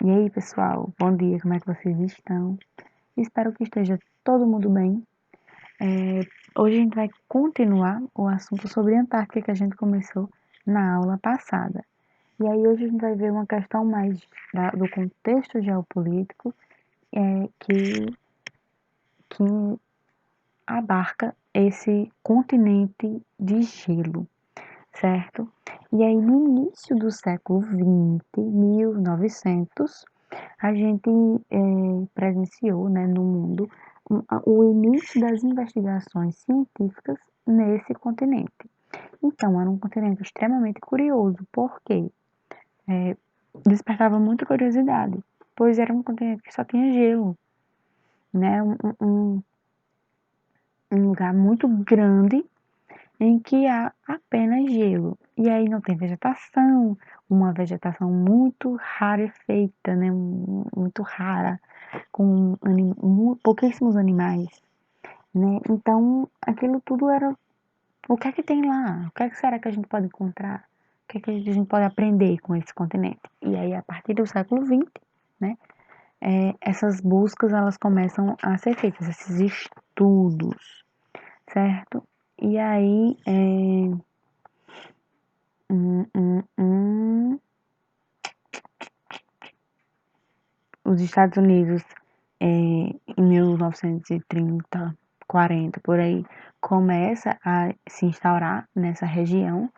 E aí, pessoal, bom dia, como é que vocês estão? Espero que esteja todo mundo bem. Hoje a gente vai continuar o assunto sobre a Antártica que a gente começou na aula passada. E aí hoje a gente vai ver uma questão mais do contexto geopolítico que abarca esse continente de gelo, certo? E aí no início do século XX, 1900, a gente presenciou, né, no mundo o início das investigações científicas nesse continente. Então, era um continente extremamente curioso, porque despertava muita curiosidade, pois era um continente que só tinha gelo, né, um lugar muito grande em que há apenas gelo. E aí não tem vegetação, uma vegetação muito rarefeita, né, muito rara, com pouquíssimos animais, né? Então, aquilo tudo era o que é que tem lá? O que é que será que a gente pode encontrar? O que é que a gente pode aprender com esse continente? E aí, a partir do século XX, né, essas buscas elas começam a ser feitas, esses estudos, certo? E aí, hum, hum, hum, os Estados Unidos, em 1930, 40, por aí, começa a se instaurar nessa região,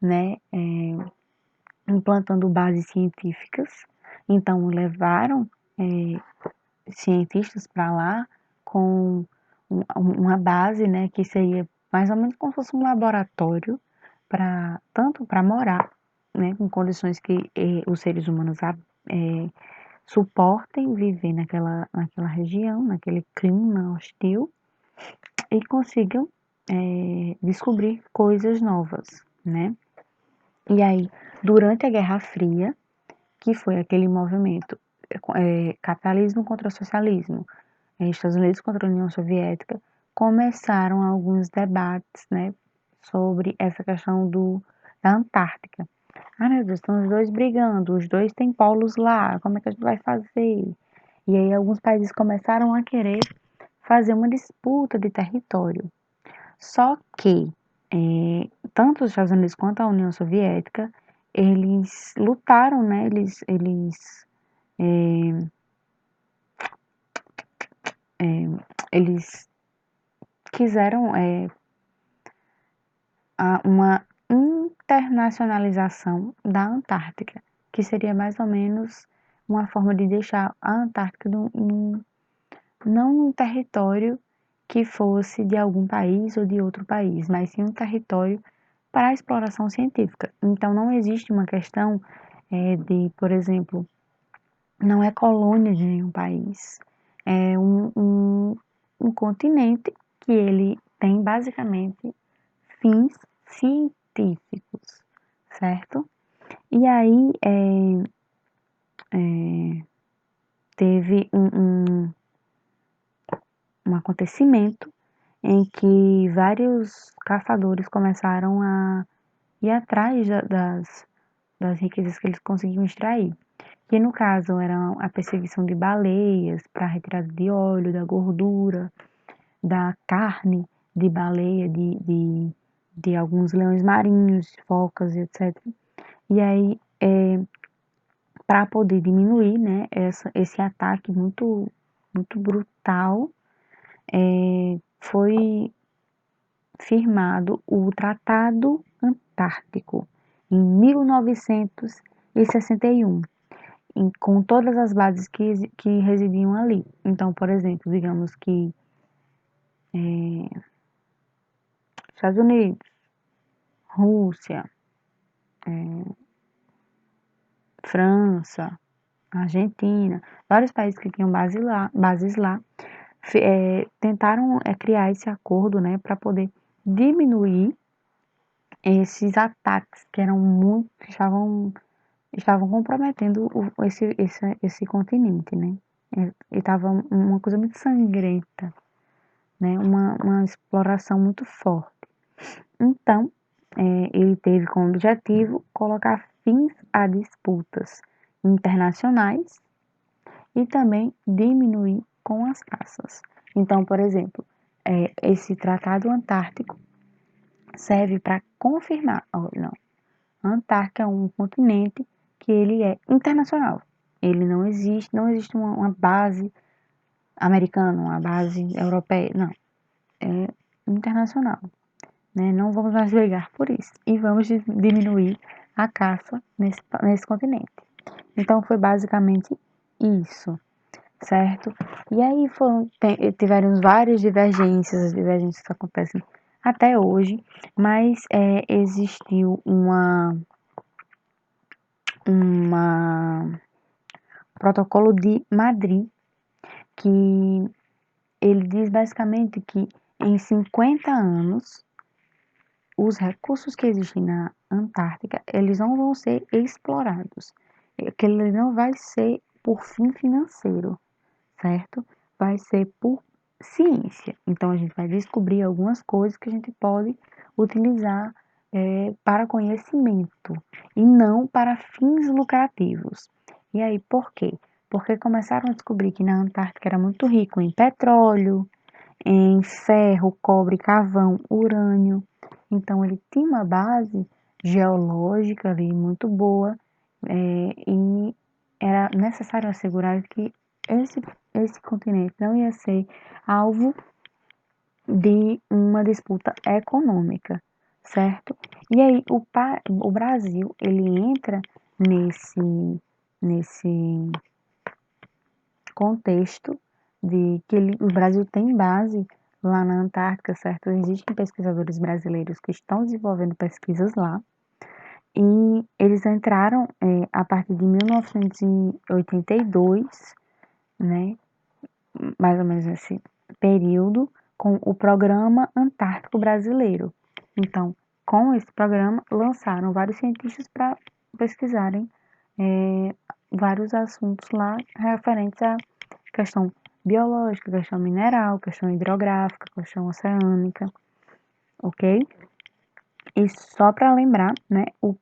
né, implantando bases científicas. Então, levaram cientistas para lá com uma base, né, que seria mais ou menos como se fosse um laboratório para tanto para morar, né, com condições que os seres humanos suportem viver naquela região, naquele clima hostil e consigam descobrir coisas novas, né? E aí, durante a Guerra Fria, que foi aquele movimento capitalismo contra socialismo, Estados Unidos contra a União Soviética, começaram alguns debates, né, sobre essa questão da Antártica. Ah, meu Deus, estão os dois brigando, os dois têm polos lá, como é que a gente vai fazer? E aí alguns países começaram a querer fazer uma disputa de território. Só que tanto os Estados Unidos quanto a União Soviética, eles lutaram, né? Eles quiseram uma internacionalização da Antártica, que seria mais ou menos uma forma de deixar a Antártica não um território que fosse de algum país ou de outro país, mas sim um território para a exploração científica. Então, não existe uma questão por exemplo, não é colônia de nenhum país, é um continente que ele tem basicamente fins científicos, certo? E aí teve um acontecimento em que vários caçadores começaram a ir atrás das riquezas que eles conseguiam extrair. Que no caso era a perseguição de baleias para retirada de óleo, da gordura, da carne de baleia, de alguns leões marinhos, focas, etc. E aí, para poder diminuir, né, esse ataque muito brutal, foi firmado o Tratado Antártico em 1961, com todas as bases que residiam ali. Então, por exemplo, digamos que Estados Unidos, Rússia, França, Argentina, vários países que tinham bases lá tentaram criar esse acordo, né, para poder diminuir esses ataques que eram muito, estavam comprometendo esse continente, né? E estava uma coisa muito sangrenta, né? Uma exploração muito forte. Então, ele teve como objetivo colocar fins a disputas internacionais e também diminuir com as caças. Então, por exemplo, esse Tratado Antártico serve para confirmar, não, a Antártica é um continente que ele é internacional. Ele não existe uma base americana, uma base europeia, não, é internacional, né? Não vamos mais brigar por isso e vamos diminuir a caça nesse continente. Então foi basicamente isso, certo? E aí tiveram várias divergências, as divergências acontecem até hoje, mas existiu uma protocolo de Madrid que ele diz basicamente que em 50 anos os recursos que existem na Antártica, eles não vão ser explorados, que ele não vai ser por fim financeiro, certo? Vai ser por ciência. Então a gente vai descobrir algumas coisas que a gente pode utilizar para conhecimento e não para fins lucrativos. E aí, por quê? Porque começaram a descobrir que na Antártica era muito rico em petróleo, em ferro, cobre, carvão, urânio. Então ele tinha uma base geológica ali muito boa e era necessário assegurar que esse continente não ia ser alvo de uma disputa econômica, certo? E aí o Brasil ele entra nesse contexto de que o Brasil tem base lá na Antártica, certo? Existem pesquisadores brasileiros que estão desenvolvendo pesquisas lá e eles entraram a partir de 1982, né? Mais ou menos esse período, com o Programa Antártico Brasileiro. Então, com esse programa, lançaram vários cientistas para pesquisarem vários assuntos lá referentes à questão biológica, questão mineral, questão hidrográfica, questão oceânica, ok? E só para lembrar, né, o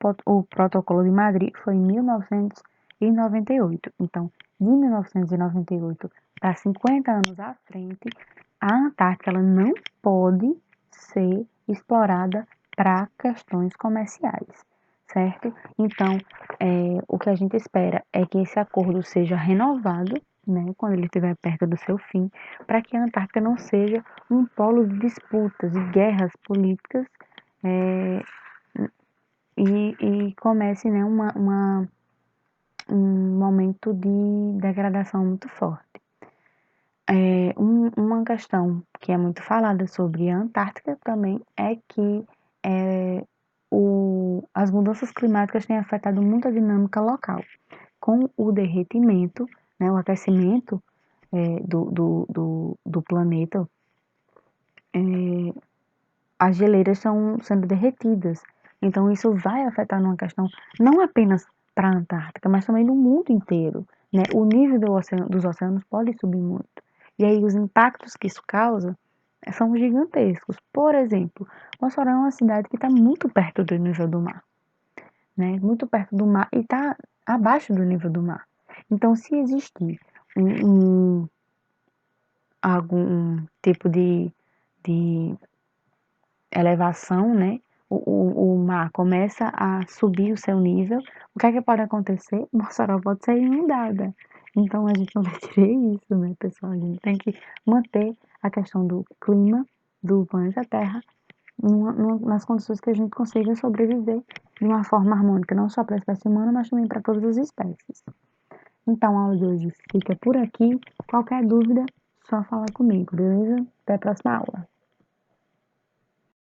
Protocolo de Madrid foi em 1998. Então, de 1998 para 50 anos à frente, a Antártica ela não pode ser explorada para questões comerciais, certo? Então, o que a gente espera é que esse acordo seja renovado, né, quando ele estiver perto do seu fim, para que a Antártica não seja um polo de disputas e guerras políticas é, e comece, né, um momento de degradação muito forte. Uma questão que é muito falada sobre a Antártica também é que as mudanças climáticas têm afetado muito a dinâmica local. Com o derretimento, né, o aquecimento do planeta, as geleiras estão sendo derretidas. Então, isso vai afetar numa questão não apenas para a Antártica, mas também no mundo inteiro. Né? O nível dos oceanos pode subir muito. E aí, os impactos que isso causa são gigantescos. Por exemplo, Mossoró é uma cidade que está muito perto do nível do mar. Né? Muito perto do mar e está abaixo do nível do mar. Então, se existir algum tipo de elevação, né? O mar começa a subir o seu nível, o que é que pode acontecer? Mossoró pode ser inundada. Então a gente não vai querer isso, né, pessoal? A gente tem que manter a questão do clima do planeta Terra nas condições que a gente consiga sobreviver de uma forma harmônica, não só para a espécie humana, mas também para todas as espécies. Então a aula de hoje fica por aqui. Qualquer dúvida, só falar comigo, beleza? Até a próxima aula.